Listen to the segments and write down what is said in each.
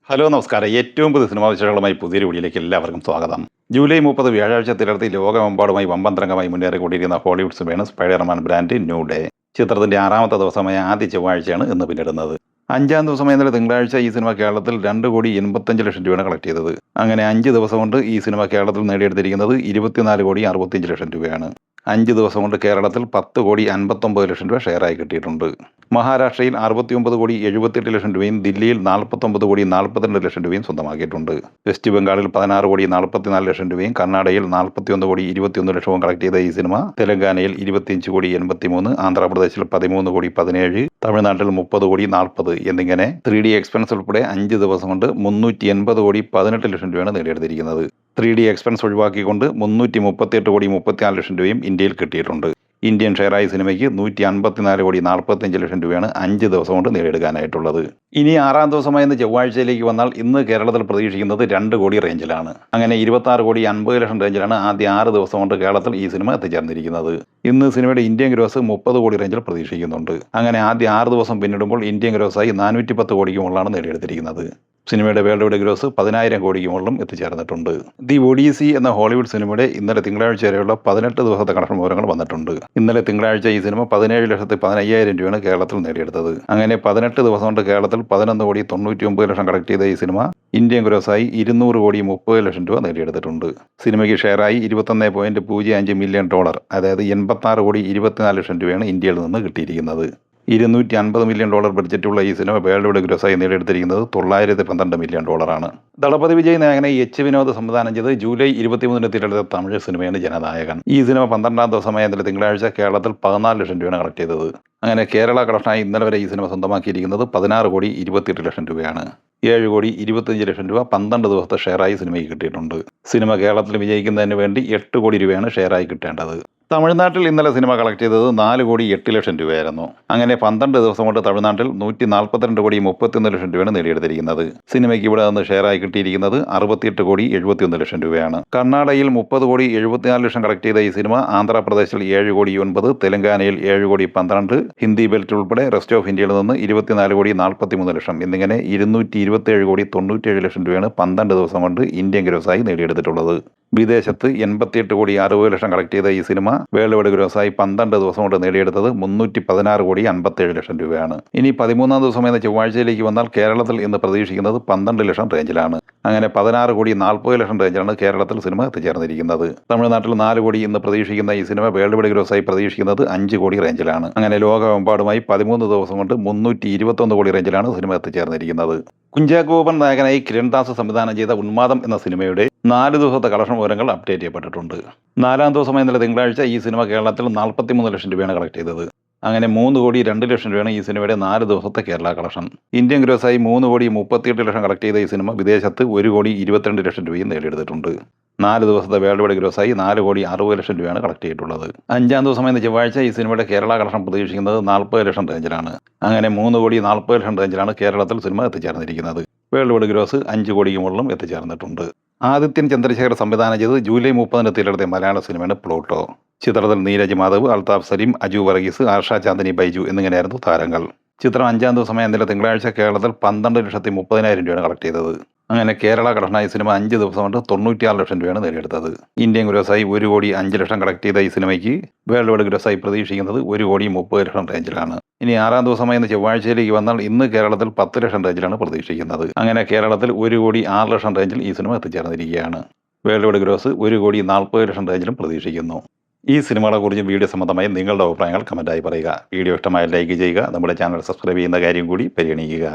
Hello നമസ്കാരം. ഏറ്റവും പുതിയ സിനിമാ വിശേഷങ്ങളുമായി പുതിയൊരു വീഡിയോയിലേക്ക് എല്ലാവർക്കും സ്വാഗതം. ജൂലൈ 30 വ്യാഴാഴ്ച തിരർത്തി ലോകമെമ്പാടുമായി വമ്പന്തരംഗമായി മുന്നേറിക്കൊണ്ടിരിക്കുന്ന ഹോളിവുഡ് സിനിമയാണ് സ്പൈഡർമാൻ ബ്രാൻഡ് ന്യൂ ഡേ. ചിത്രത്തിന്റെ 6ാമത്തെ ദിവസമായ ആദ്യ ചൊവ്വാഴ്ചയാണ് ഇന്ന് പിന്നിടുന്നത്. 5ാം ദിവസമായ ഇന്നലെ തിങ്കളാഴ്ച ഈ സിനിമ കേരളത്തിൽ 2,85,00,000 രൂപയാണ് കളക്ട് ചെയ്തത്. അങ്ങനെ 5 ദിവസം കൊണ്ട് ഈ സിനിമ കേരളത്തിൽ നേടിയെടുത്തിരിക്കുന്നത് 24,65,00,000 രൂപയാണ്. 5 ദിവസം കൊണ്ട് കേരളത്തിൽ 10,59,00,000 രൂപ ഷെയറായി കിട്ടിയിട്ടുണ്ട്. മഹാരാഷ്ട്രയിൽ 69,78,00,000 രൂപയും ദില്ലിയിൽ 49,42,00,000 രൂപയും സ്വന്തമാക്കിയിട്ടുണ്ട്. വെസ്റ്റ് ബംഗാളിൽ 16,44,00,000 രൂപയും കർണാടകയിൽ 41,21,00,000 കളക്ട് ചെയ്ത ഈ സിനിമ തെലങ്കാനയിൽ 25,83,00,000, ആന്ധ്രാപ്രദേശിൽ 13,17,00,000, തമിഴ്നാട്ടിൽ 30,40,00,000 എന്നിങ്ങനെ 3D എക്സ്പെൻസ് ഉൾപ്പെടെ 5 ദിവസം കൊണ്ട് 380,18,00,000 രൂപയാണ് നേടിയെടുത്തിരിക്കുന്നത്. 3D എക്സ്പെൻസ് ഒഴിവാക്കിക്കൊണ്ട് 338,34,00,000 രൂപയും ഇന്ത്യയിൽ കിട്ടിയിട്ടുണ്ട്. ഇന്ത്യൻ ഷെയറായി സിനിമയ്ക്ക് 154,45,00,000 രൂപയാണ് 5 ദിവസം കൊണ്ട് നേടിയെടുക്കാനായിട്ടുള്ളത്. ഇനി 6ാം ദിവസമായ ഇന്ന് ചൊവ്വാഴ്ചയിലേക്ക് വന്നാൽ ഇന്ന് കേരളത്തിൽ പ്രതീക്ഷിക്കുന്നത് 2 കോടി റേഞ്ചിലാണ്. അങ്ങനെ 26,50,00,000 റേഞ്ചിലാണ് ആദ്യ 6 ദിവസം കൊണ്ട് കേരളത്തിൽ ഈ സിനിമ എത്തിച്ചേർന്നിരിക്കുന്നത്. ഇന്ന് സിനിമയുടെ ഇന്ത്യൻ ഗ്രോസ് 30 കോടി റേഞ്ചിൽ പ്രതീക്ഷിക്കുന്നുണ്ട്. അങ്ങനെ ആദ്യ 6 ദിവസം പിന്നിടുമ്പോൾ ഇന്ത്യൻ ഗ്രോസായി 410 കോടിക്ക് മുകളിലാണ് നേടിയെടുത്തിരിക്കുന്നത്. സിനിമയുടെ വേൾഡ് വൈഡ് ഗ്രോസ് 10,000 കോടിക്ക് മുകളിലും എത്തിച്ചേർന്നിട്ടുണ്ട്. ദി ഒഡീസി എന്ന ഹോളിവുഡ് സിനിമയുടെ ഇന്നലെ തിങ്കളാഴ്ച വരെയുള്ള 18 ദിവസത്തെ കളക്ഷൻ വിവരങ്ങൾ വന്നിട്ടുണ്ട്. ഇന്നലെ തിങ്കളാഴ്ച ഈ സിനിമ 17,15,000 രൂപയാണ് കേരളത്തിൽ നേടിയെടുത്തത്. അങ്ങനെ 18 ദിവസം കൊണ്ട് കേരളത്തിൽ 11,99,00,000 കളക്ട് ചെയ്ത ഈ സിനിമ ഇന്ത്യൻ ഗ്രോസായി 200,30,00,000 രൂപ നേടിയെടുത്തിട്ടുണ്ട്. സിനിമയ്ക്ക് ഷെയറായി $21.05 മില്യൺ, അതായത് 86,24,00,000 രൂപയാണ് ഇന്ത്യയിൽ നിന്ന് കിട്ടിയിരിക്കുന്നത്. $250 മില്യൺ ബഡ്ജറ്റുള്ള ഈ സിനിമ വേൾഡ് വൈഡ് ഗ്രോസായി നേടിയെടുത്തിരിക്കുന്നത് $912 മില്യൺ ആണ്. ദളപതി വിജയ് നായകനെ എച്ച് വിനോദ് സംവിധാനം ചെയ്ത് ജൂലൈ 23 തിരഞ്ഞെടുത്ത തമിഴ് സിനിമയാണ് ജനനായകൻ. ഈ സിനിമ 12ാം ദിവസമായ ഇന്നലെ തിങ്കളാഴ്ച കേരളത്തിൽ 14,00,000 രൂപയാണ് കളക്ട് ചെയ്തത്. അങ്ങനെ കേരള കളക്ഷനായി ഇന്നലെ വരെ ഈ സിനിമ സ്വന്തമാക്കിയിരിക്കുന്നത് 16,28,00,000 രൂപയാണ്. 7,25,00,000 രൂപ 12 ദിവസത്തെ ഷെയറായി സിനിമയ്ക്ക് കിട്ടിയിട്ടുണ്ട്. സിനിമ കേരളത്തിൽ വിജയിക്കുന്നതിന് വേണ്ടി 8 കോടി രൂപയാണ് ഷെയറായി കിട്ടേണ്ടത്. തമിഴ്നാട്ടിൽ ഇന്നലെ സിനിമ കളക്ട് ചെയ്തത് 4,08,00,000 രൂപയായിരുന്നു. അങ്ങനെ 12 ദിവസം കൊണ്ട് തമിഴ്നാട്ടിൽ 142,31,00,000 രൂപയാണ് നേടിയെടുത്തിരിക്കുന്നത്. സിനിമയ്ക്ക് ഇവിടെ നിന്ന് ഷെയറായി കിട്ടിയിരിക്കുന്നത് 68,71,00,000 രൂപയാണ്. കർണാടകയിൽ 30,74,00,000 കളക്ട് ചെയ്ത ഈ സിനിമ ആന്ധ്രാപ്രദേശിൽ 7,09,00,000, തെലങ്കാനയിൽ 7,12,00,000, ഹിന്ദി ബെൽറ്റ് ഉൾപ്പെടെ റെസ്റ്റ് ഓഫ് ഇന്ത്യയിൽ നിന്ന് 24,43,00,000 എന്നിങ്ങനെ 227,97,00,000 രൂപയാണ് 12 ദിവസം കൊണ്ട് ഇന്ത്യൻ ഗ്രോസായി നേടിയെടുത്തിട്ടുള്ളത്. വിദേശത്ത് 88,60,00,000 കളക്ട് ചെയ്ത ഈ സിനിമ വേൾഡ് വൈഡ് ഗ്രോസായി 12 ദിവസം കൊണ്ട് നേടിയെടുത്തത് 316,57,00,000 രൂപയാണ്. ഇനി 13ാം ദിവസം എന്ന ചൊവ്വാഴ്ചയിലേക്ക് വന്നാൽ കേരളത്തിൽ ഇന്ന് പ്രതീക്ഷിക്കുന്നത് 12,00,000 റേഞ്ചിലാണ്. അങ്ങനെ 16,40,00,000 റേഞ്ചിലാണ് കേരളത്തിൽ സിനിമ എത്തിച്ചേർന്നിരിക്കുന്നത്. തമിഴ്നാട്ടിൽ 4 കോടി ഇന്ന് പ്രതീക്ഷിക്കുന്ന ഈ സിനിമ വേൾഡ് വൈഡ് ഗ്രോസായി പ്രതീക്ഷിക്കുന്നത് 5 കോടി റേഞ്ചിലാണ്. അങ്ങനെ ലോകമെമ്പാടുമായി 13 ദിവസം കൊണ്ട് 321 കോടി റേഞ്ചിലാണ് സിനിമ എത്തിച്ചേർന്നിരിക്കുന്നത്. കുഞ്ചാക്കോ ബോബൻ നായകനായി കിരൺദാസ് സംവിധാനം ചെയ്ത ഉന്മാദം എന്ന സിനിമയുടെ 4 ദിവസത്തെ കളക്ഷൻ വിവരങ്ങൾ അപ്ഡേറ്റ് ചെയ്യപ്പെട്ടിട്ടുണ്ട്. 4ാം ദിവസമായ ഇന്നലെ തിങ്കളാഴ്ച ഈ സിനിമ കേരളത്തിൽ 43,00,000 രൂപയാണ് കളക്ട് ചെയ്തത്. അങ്ങനെ 3,02,00,000 രൂപയാണ് ഈ സിനിമയുടെ 4 ദിവസത്തെ കേരള കളക്ഷൻ. ഇന്ത്യൻ ഗ്രോസായി 3,38,00,000 കളക്ട് ചെയ്ത ഈ സിനിമ വിദേശത്ത് 1,22,00,000 രൂപയും നേടിയെടുത്തിട്ടുണ്ട്. 4 ദിവസത്തെ വേൾഡ് വൈഡ് ഗ്രോസായി 4,60,00,000 രൂപയാണ് കളക്ട് ചെയ്തിട്ടുള്ളത്. 5ാം ദിവസമായ ചൊവ്വാഴ്ച ഈ സിനിമയുടെ കേരള കളക്ഷൻ പ്രതീക്ഷിക്കുന്നത് 40,00,000 റേഞ്ചിലാണ്. അങ്ങനെ 3,40,00,000 റേഞ്ചിലാണ് കേരളത്തിൽ സിനിമ എത്തിച്ചേർന്നിരിക്കുന്നത്. വേൾഡ് വൈഡ് ഗ്രോസ് 5 കോടിക്ക് മുകളിലും എത്തിച്ചേർന്നിട്ടുണ്ട്. ആദിത്യൻ ചന്ദ്രശേഖർ സംവിധാനം ചെയ്ത് ജൂലൈ 30 തിരഞ്ഞെടുത്ത മലയാള സിനിമയാണ് പ്ലൂട്ടോ. ചിത്രത്തിൽ നീരജ് മാധവ്, അൽതാഫ് സലീം, അജു വർഗീസ്, ആർഷ ചാന്ദിനി ബൈജു എന്നിങ്ങനെയായിരുന്നു താരങ്ങൾ. ചിത്രം 5ാം ദിവസമായ ഇന്നലെ തിങ്കളാഴ്ച കേരളത്തിൽ 12,30,000 രൂപയാണ് കളക്ട് ചെയ്തത്. അങ്ങനെ കേരള കളക്ഷനായി സിനിമ 5 ദിവസം കൊണ്ട് 96,00,000 രൂപയാണ് നേടിയെടുത്തത്. ഇന്ത്യൻ ഗ്രോസായി 1,05,00,000 കളക്ട് ചെയ്ത ഈ സിനിമയ്ക്ക് വേൾഡ് വൈഡ് ഗ്രോസായി പ്രതീക്ഷിക്കുന്നത് 1,30,00,000 റേഞ്ചിലാണ്. ഇനി 6ാം ദിവസമായ ഇന്ന് ചൊവ്വാഴ്ചയിലേക്ക് വന്നാൽ ഇന്ന് കേരളത്തിൽ 10,00,000 റേഞ്ചിലാണ് പ്രതീക്ഷിക്കുന്നത്. അങ്ങനെ കേരളത്തിൽ 1,06,00,000 റേഞ്ചിൽ ഈ സിനിമ എത്തിച്ചേർന്നിരിക്കുകയാണ്. വേൾഡ് വൈഡ് ഗ്രോസ് 1,40,00,000 റേഞ്ചിലും പ്രതീക്ഷിക്കുന്നു. ഈ സിനിമകളെക്കുറിച്ച് വീഡിയോ സംബന്ധമായി നിങ്ങളുടെ അഭിപ്രായങ്ങൾ കമൻറ്റായി പറയുക. വീഡിയോ ഇഷ്ടമായ ലൈക്ക് ചെയ്യുക. നമ്മുടെ ചാനൽ സബ്സ്ക്രൈബ് ചെയ്യുന്ന കാര്യം കൂടി പരിഗണിക്കുക.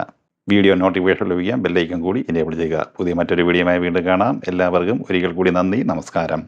വീഡിയോ നോട്ടിഫിക്കേഷൻ ലഭിക്കാൻ ബെല്ലൈക്കൺ കൂടി എനേബിൾ ചെയ്യുക. പുതിയ മറ്റൊരു വീഡിയോയുമായി വീണ്ടും കാണാം. എല്ലാവർക്കും ഒരിക്കൽ കൂടി നന്ദി, നമസ്കാരം.